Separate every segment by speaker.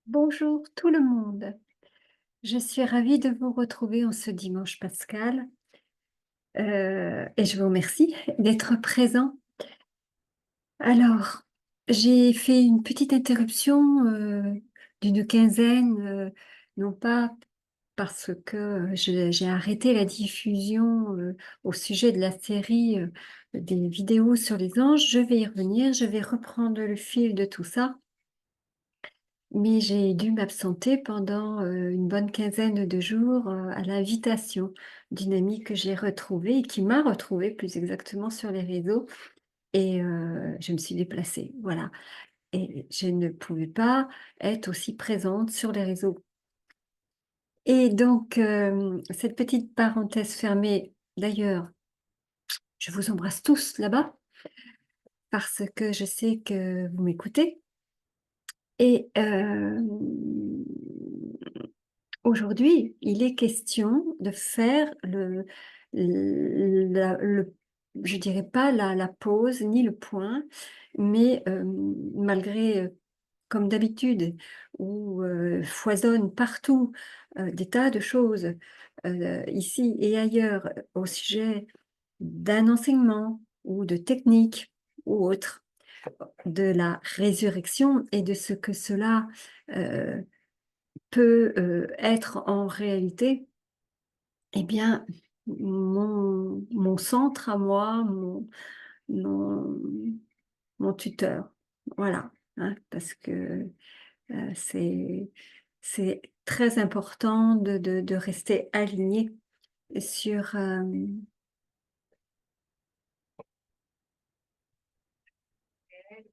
Speaker 1: Bonjour tout le monde. Je suis ravie de vous retrouver en ce dimanche pascal et je vous remercie d'être présent. Alors, j'ai fait une petite interruption d'une quinzaine, non pas parce que j'ai arrêté la diffusion au sujet de la série des vidéos sur les anges. Je vais y revenir, je vais reprendre le fil de tout ça. Mais j'ai dû m'absenter pendant une bonne quinzaine de jours à l'invitation d'une amie que j'ai retrouvée et qui m'a retrouvée plus exactement sur les réseaux et je me suis déplacée, voilà. Et je ne pouvais pas être aussi présente sur les réseaux. Et donc, cette petite parenthèse fermée, d'ailleurs, je vous embrasse tous là-bas parce que je sais que vous m'écoutez. Et aujourd'hui, il est question de faire je dirais pas la pause ni le point, mais malgré, comme d'habitude, où foisonnent partout des tas de choses, ici et ailleurs, au sujet d'un enseignement ou de techniques ou autre, de la résurrection et de ce que cela euh, peut être en réalité, eh bien, mon centre à moi, mon, mon tuteur. Voilà, hein, parce que c'est, c'est très important de rester aligné sur...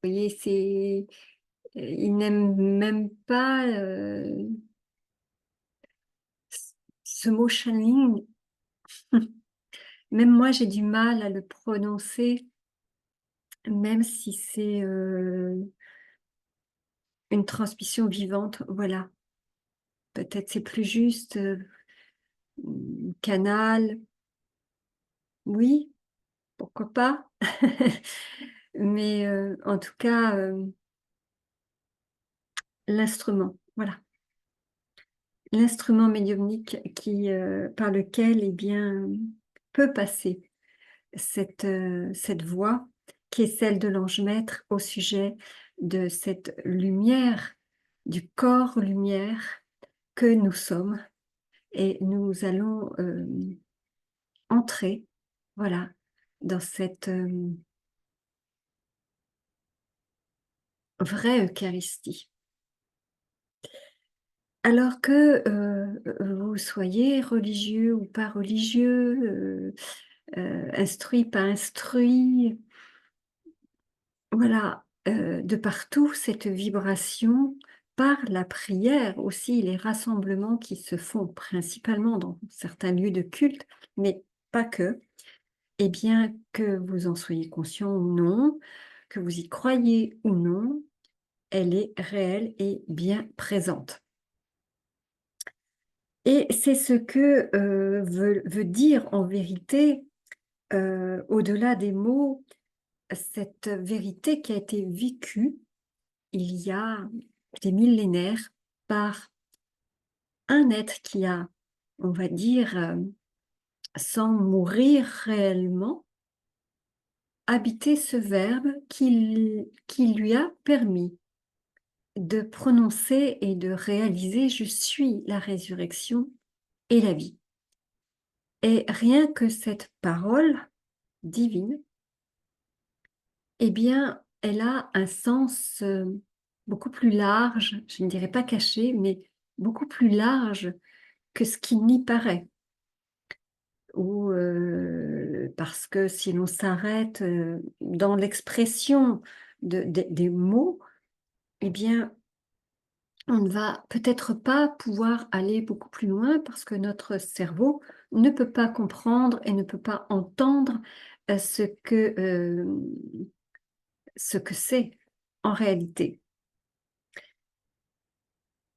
Speaker 1: vous voyez, il n'aime même pas ce mot channeling. Même moi, j'ai du mal à le prononcer, même si c'est une transmission vivante. Voilà, peut-être c'est plus juste, canal, oui, pourquoi pas. Mais en tout cas, l'instrument, voilà. L'instrument médiumnique par lequel, eh bien, peut passer cette voix qui est celle de l'ange maître au sujet de cette lumière, du corps lumière que nous sommes. Et nous allons entrer, voilà, dans cette vraie Eucharistie. Alors que vous soyez religieux ou pas religieux, instruit, pas instruit, voilà, de partout cette vibration par la prière aussi, les rassemblements qui se font principalement dans certains lieux de culte, mais pas que, et bien que vous en soyez conscient ou non, que vous y croyez ou non, elle est réelle et bien présente. Et c'est ce que veut dire en vérité, au-delà des mots, cette vérité qui a été vécue il y a des millénaires par un être qui a, on va dire, sans mourir réellement, habité ce verbe qui lui a permis de prononcer et de réaliser « Je suis la résurrection et la vie ». Et rien que cette parole divine, eh bien, elle a un sens beaucoup plus large, je ne dirais pas caché, mais beaucoup plus large que ce qui n'y paraît. Ou parce que si l'on s'arrête dans l'expression des mots, eh bien, on ne va peut-être pas pouvoir aller beaucoup plus loin parce que notre cerveau ne peut pas comprendre et ne peut pas entendre euh, ce que, euh, ce que c'est en réalité.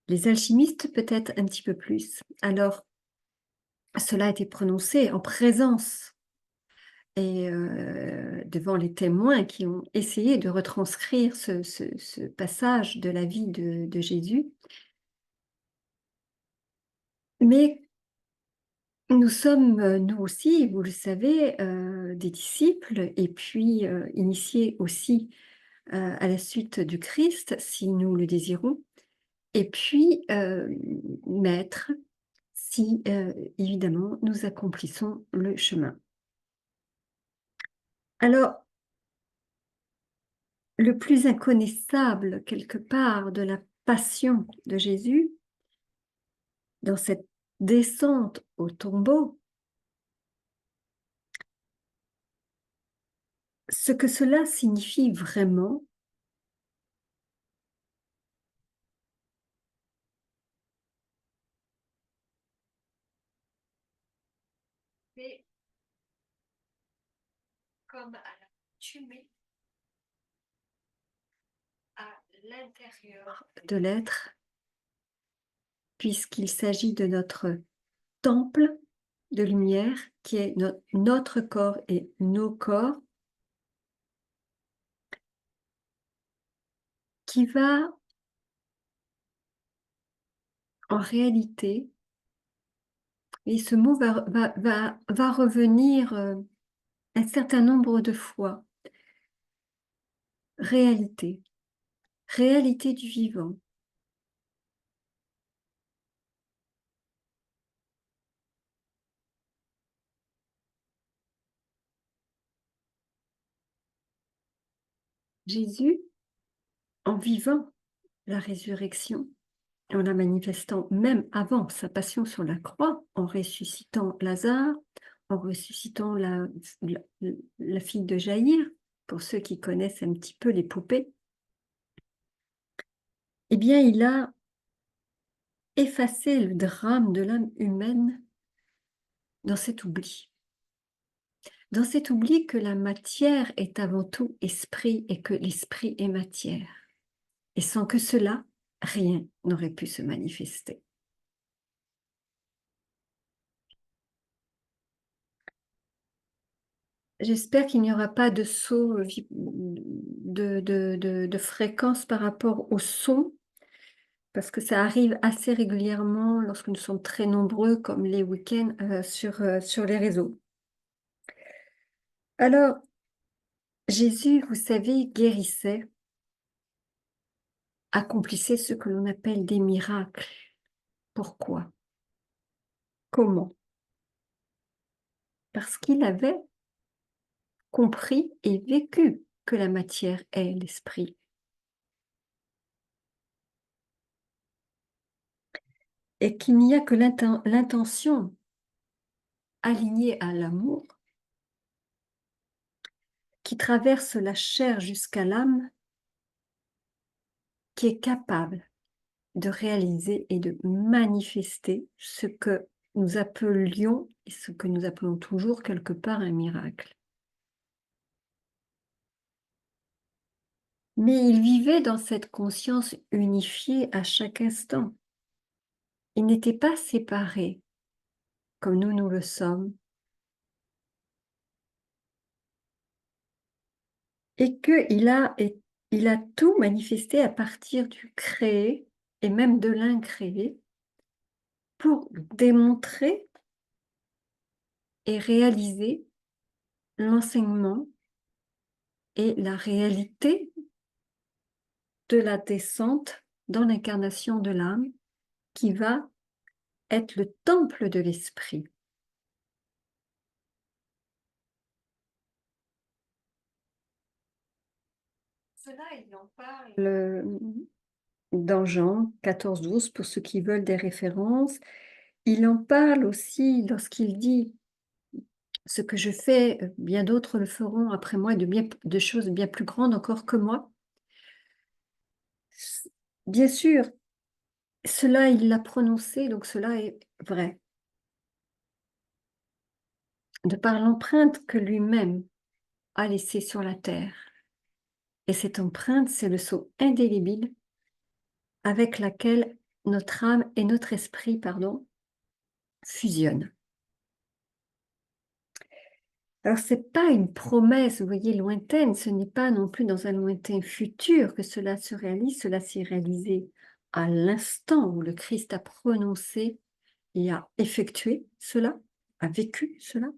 Speaker 1: Les alchimistes, peut-être un petit peu plus. Alors, cela a été prononcé en présence et devant les témoins qui ont essayé de retranscrire ce passage de la vie de Jésus. Mais nous sommes, nous aussi, vous le savez, des disciples et puis initiés aussi à la suite du Christ, si nous le désirons, et puis maîtres, si évidemment nous accomplissons le chemin. Alors, le plus inconnaissable quelque part de la passion de Jésus, dans cette descente au tombeau, ce que cela signifie vraiment, c'est comme à l'accoutumée à l'intérieur de l'être, puisqu'il s'agit de notre temple de lumière qui est notre corps et nos corps, qui va en réalité, et ce mot va revenir un certain nombre de fois, réalité, réalité du vivant. Jésus, en vivant la résurrection, en la manifestant même avant sa passion sur la croix, en ressuscitant Lazare, en ressuscitant la fille de Jaïr, pour ceux qui connaissent un petit peu les poupées, eh bien, il a effacé le drame de l'âme humaine dans cet oubli. Dans cet oubli que la matière est avant tout esprit et que l'esprit est matière. Et sans que cela, rien n'aurait pu se manifester. J'espère qu'il n'y aura pas de saut de fréquence par rapport au son, parce que ça arrive assez régulièrement lorsque nous sommes très nombreux, comme les week-ends, sur les réseaux. Alors, Jésus, vous savez, guérissait, accomplissait ce que l'on appelle des miracles. Pourquoi? Comment? Parce qu'il avait compris et vécu que la matière est l'esprit. Et qu'il n'y a que l'intention alignée à l'amour qui traverse la chair jusqu'à l'âme, qui est capable de réaliser et de manifester ce que nous appelions et ce que nous appelons toujours quelque part un miracle. Mais il vivait dans cette conscience unifiée à chaque instant. Il n'était pas séparé comme nous le sommes. Et il a tout manifesté à partir du créé et même de l'incréé pour démontrer et réaliser l'enseignement et la réalité de la descente dans l'incarnation de l'âme qui va être le temple de l'esprit. Cela, il en parle dans Jean 14, 12, pour ceux qui veulent des références. Il en parle aussi lorsqu'il dit ce que je fais, bien d'autres le feront après moi, et de choses bien plus grandes encore que moi. Bien sûr, cela, il l'a prononcé, donc cela est vrai. De par l'empreinte que lui-même a laissée sur la terre. Et cette empreinte, c'est le sceau indélébile avec laquelle notre âme et notre esprit, pardon, fusionnent. Alors, ce n'est pas une promesse, vous voyez, lointaine, ce n'est pas non plus dans un lointain futur que cela se réalise, cela s'est réalisé à l'instant où le Christ a prononcé et a effectué cela, a vécu cela.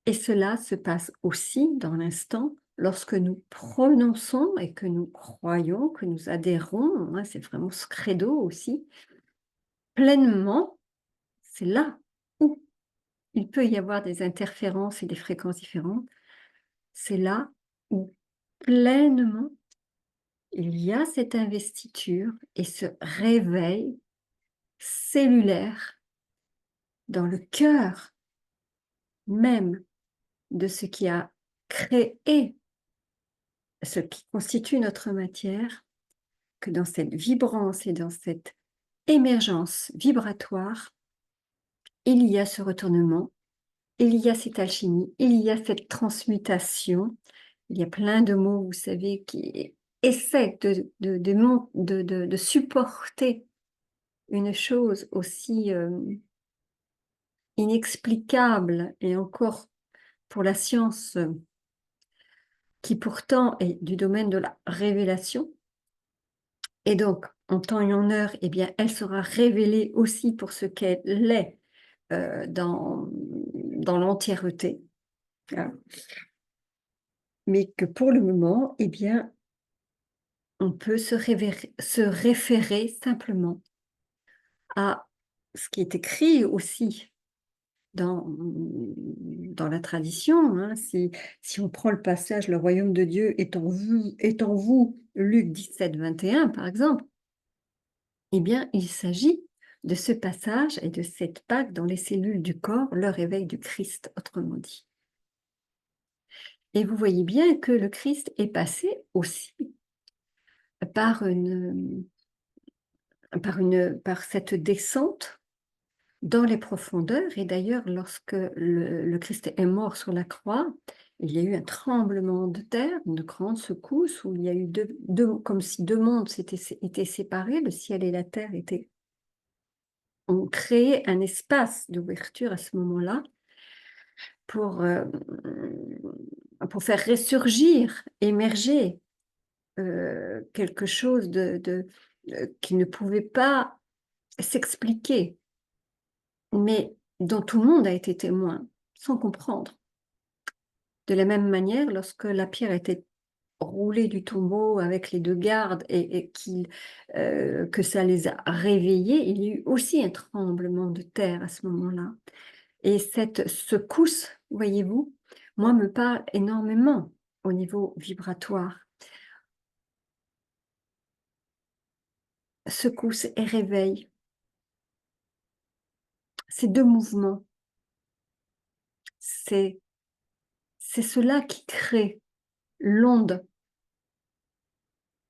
Speaker 1: Et cela se passe aussi dans l'instant lorsque nous prononçons et que nous croyons, que nous adhérons, hein, c'est vraiment ce credo aussi, pleinement, c'est là où il peut y avoir des interférences et des fréquences différentes, c'est là où pleinement il y a cette investiture et ce réveil cellulaire dans le cœur même de ce qui a créé ce qui constitue notre matière, que dans cette vibrance et dans cette émergence vibratoire, il y a ce retournement, il y a cette alchimie, il y a cette transmutation. Il y a plein de mots, vous savez, qui essaient de supporter une chose aussi inexplicable et encore pour la science qui pourtant est du domaine de la révélation. Et donc, en temps et en heure, eh bien, elle sera révélée aussi pour ce qu'elle est dans l'entièreté. Hein. Mais que pour le moment, eh bien, on peut se référer simplement à ce qui est écrit aussi dans la tradition. Hein. Si on prend le passage « Le royaume de Dieu est en vous », Luc 17, 21, par exemple, eh bien, il s'agit de ce passage et de cette Pâque dans les cellules du corps, le réveil du Christ, autrement dit. Et vous voyez bien que le Christ est passé aussi par par cette descente dans les profondeurs. Et d'ailleurs, lorsque le Christ est mort sur la croix, il y a eu un tremblement de terre, une grande secousse, où il y a eu comme si deux mondes étaient séparés, le ciel et la terre ont créé un espace d'ouverture à ce moment-là pour, pour faire ressurgir, émerger quelque chose qui ne pouvait pas s'expliquer, mais dont tout le monde a été témoin, sans comprendre. De la même manière, lorsque la pierre était roulée du tombeau avec les deux gardes et que ça les a réveillés, il y a eu aussi un tremblement de terre à ce moment-là. Et cette secousse, voyez-vous, moi, me parle énormément au niveau vibratoire. Secousse et réveil, ces deux mouvements, c'est cela qui crée l'onde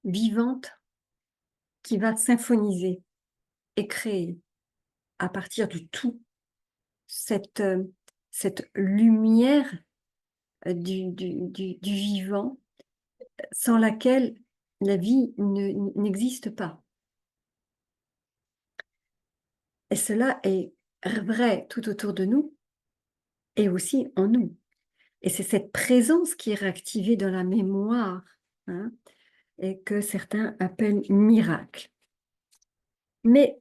Speaker 1: vivante qui va symphoniser et créer à partir du tout cette, cette lumière du vivant sans laquelle la vie n'existe pas. Et cela est vrai tout autour de nous et aussi en nous. Et c'est cette présence qui est réactivée dans la mémoire, hein, et que certains appellent miracle. Mais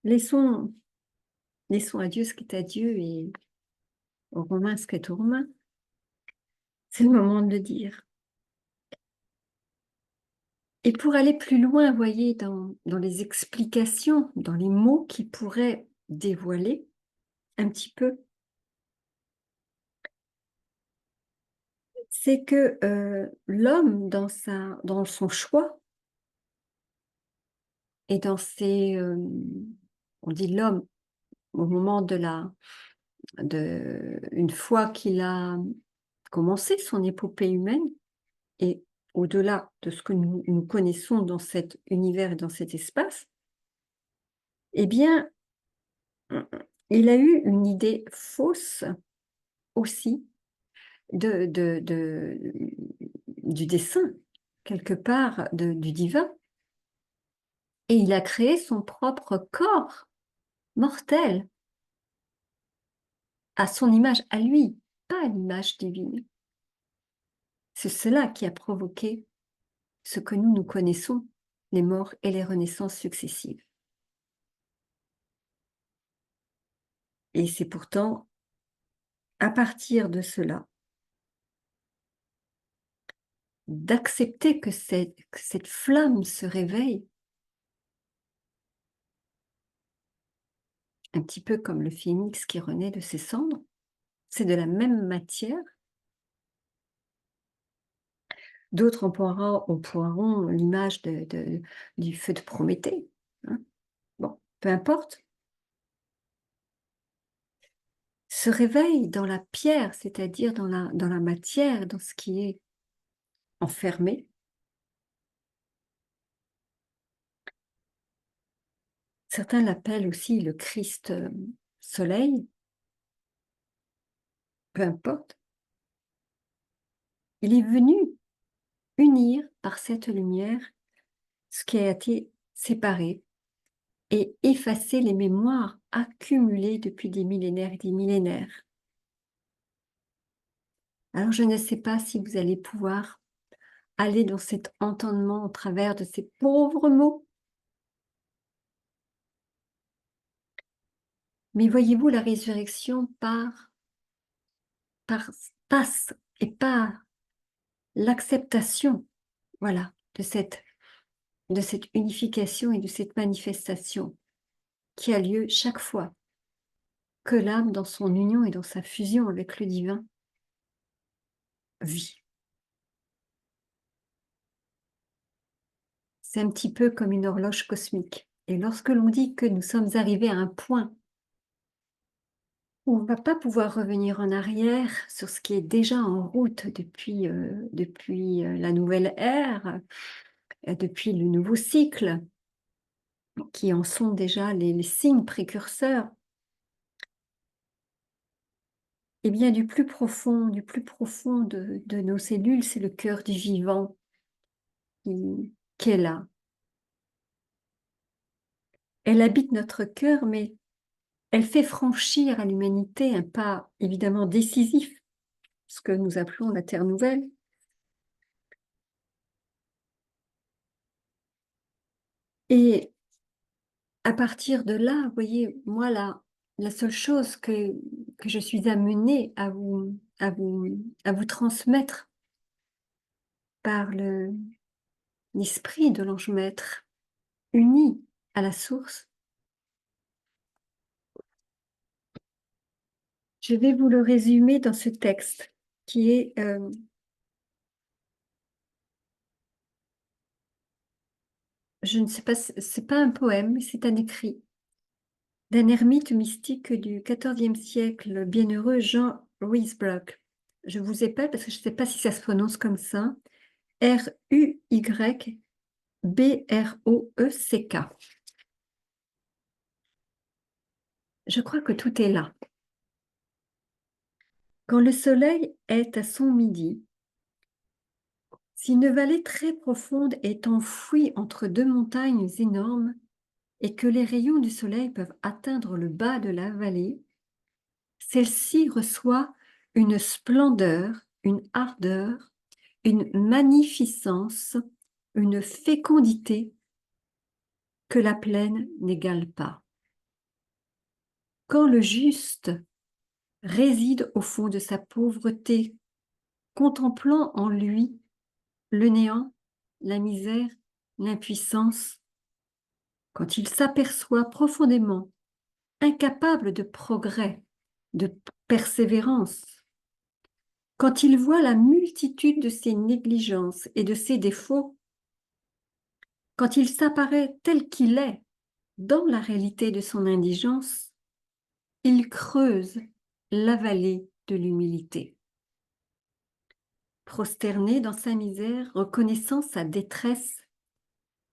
Speaker 1: laissons à Dieu ce qui est à Dieu et aux Romains ce qui est aux Romains. C'est le moment de le dire. Et pour aller plus loin, voyez, dans les explications, dans les mots qui pourraient dévoiler un petit peu, c'est que l'homme, dans son choix et on dit l'homme au moment une fois qu'il a commencé son épopée humaine, et au-delà de ce que nous connaissons dans cet univers et dans cet espace, eh bien, il a eu une idée fausse aussi du dessein, quelque part, du divin. Et il a créé son propre corps mortel à son image, à lui, pas à l'image divine. C'est cela qui a provoqué ce que nous connaissons, les morts et les renaissances successives. Et c'est pourtant à partir de cela, d'accepter que cette flamme se réveille, un petit peu comme le phénix qui renaît de ses cendres, c'est de la même matière. D'autres emploieront l'image du feu de Prométhée, hein. Bon, peu importe. Se réveille dans la pierre, c'est-à-dire dans la matière, dans ce qui est enfermé. Certains l'appellent aussi le Christ soleil, peu importe. Il est venu unir par cette lumière ce qui a été séparé et effacer les mémoires accumulées depuis des millénaires et des millénaires. Alors je ne sais pas si vous allez pouvoir aller dans cet entendement au travers de ces pauvres mots, mais voyez-vous, la résurrection passe et par l'acceptation, voilà, de cette unification et de cette manifestation qui a lieu chaque fois que l'âme, dans son union et dans sa fusion avec le divin, vit. C'est un petit peu comme une horloge cosmique. Et lorsque l'on dit que nous sommes arrivés à un point où on ne va pas pouvoir revenir en arrière sur ce qui est déjà en route depuis la nouvelle ère, depuis le nouveau cycle, qui en sont déjà les signes précurseurs, eh bien du plus profond de nos cellules, c'est le cœur du vivant qui est là. Elle habite notre cœur, mais elle fait franchir à l'humanité un pas évidemment décisif, ce que nous appelons la Terre nouvelle. Et à partir de là, vous voyez, moi, la seule chose que je suis amenée à vous transmettre par l'esprit de l'ange maître, uni à la source, je vais vous le résumer dans ce texte qui est je ne sais pas, c'est pas un poème, c'est un écrit d'un ermite mystique du XIVe siècle, le bienheureux Jean Ruysbrock. Je vous épelle parce que je ne sais pas si ça se prononce comme ça. Ruybrock. Je crois que tout est là. Quand le soleil est à son midi, si une vallée très profonde est enfouie entre deux montagnes énormes et que les rayons du soleil peuvent atteindre le bas de la vallée, celle-ci reçoit une splendeur, une ardeur, une magnificence, une fécondité que la plaine n'égale pas. Quand le juste réside au fond de sa pauvreté, contemplant en lui le néant, la misère, l'impuissance, quand il s'aperçoit profondément incapable de progrès, de persévérance, quand il voit la multitude de ses négligences et de ses défauts, quand il s'apparaît tel qu'il est dans la réalité de son indigence, il creuse la vallée de l'humilité. Prosterné dans sa misère, reconnaissant sa détresse,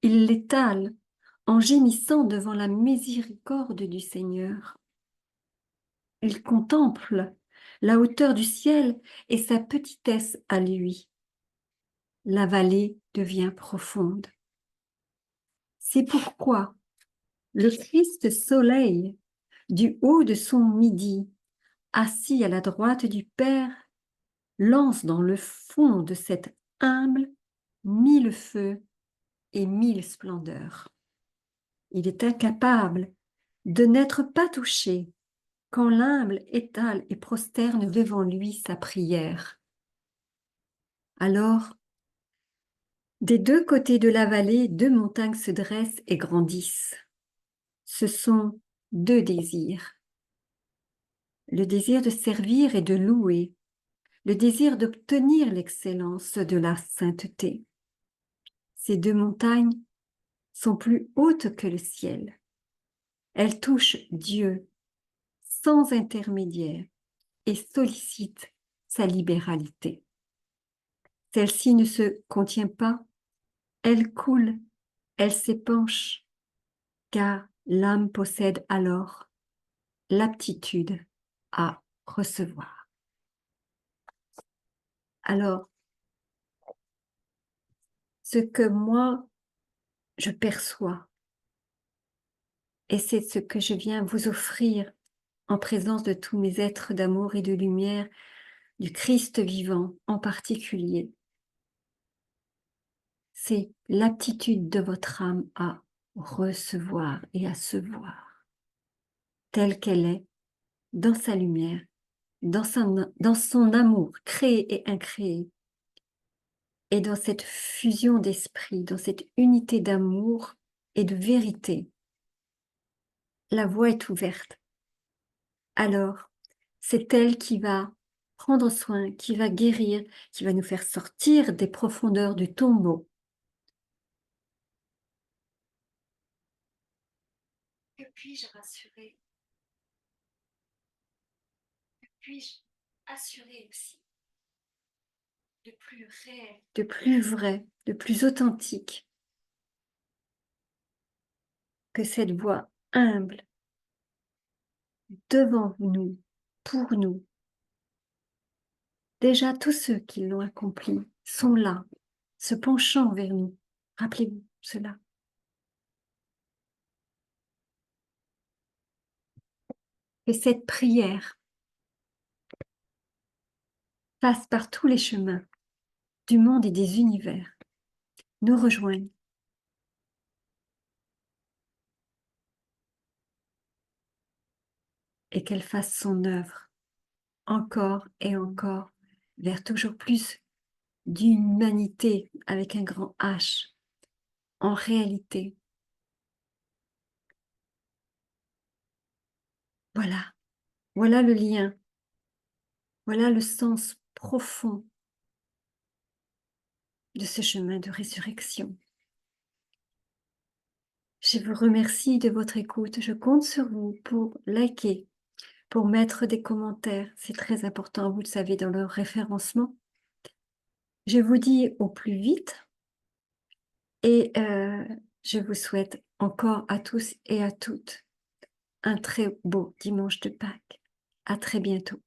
Speaker 1: il l'étale en gémissant devant la miséricorde du Seigneur. Il contemple la hauteur du ciel et sa petitesse à lui. La vallée devient profonde. C'est pourquoi le Christ soleil, du haut de son midi, assis à la droite du Père, lance dans le fond de cet humble mille feux et mille splendeurs. Il est incapable de n'être pas touché quand l'humble étale et prosterne devant lui sa prière. Alors, des deux côtés de la vallée, deux montagnes se dressent et grandissent. Ce sont deux désirs. Le désir de servir et de louer, le désir d'obtenir l'excellence de la sainteté. Ces deux montagnes sont plus hautes que le ciel. Elles touchent Dieu sans intermédiaire et sollicitent sa libéralité. Celle-ci ne se contient pas, elle coule, elle s'épanche, car l'âme possède alors l'aptitude à recevoir. Alors, ce que moi, je perçois, et c'est ce que je viens vous offrir en présence de tous mes êtres d'amour et de lumière, du Christ vivant en particulier, c'est l'aptitude de votre âme à recevoir et à se voir telle qu'elle est, dans sa lumière, dans son amour créé et incréé, et dans cette fusion d'esprit, dans cette unité d'amour et de vérité. La voie est ouverte. Alors, c'est elle qui va prendre soin, qui va guérir, qui va nous faire sortir des profondeurs du tombeau. Que puis-je rassurer? Que puis-je assurer aussi de plus réel, de plus vrai, de plus authentique que cette voix humble devant nous, pour nous. Déjà, tous ceux qui l'ont accompli sont là, se penchant vers nous. Rappelez-vous cela. Et cette prière passe par tous les chemins du monde et des univers, nous rejoignent. Et qu'elle fasse son œuvre encore et encore vers toujours plus d'humanité avec un grand H. En réalité, voilà, voilà le lien, voilà le sens profond de ce chemin de résurrection. Je vous remercie de votre écoute. Je compte sur vous pour liker, pour mettre des commentaires. C'est très important, vous le savez, dans le référencement. Je vous dis au plus vite et je vous souhaite encore à tous et à toutes un très beau dimanche de Pâques. À très bientôt.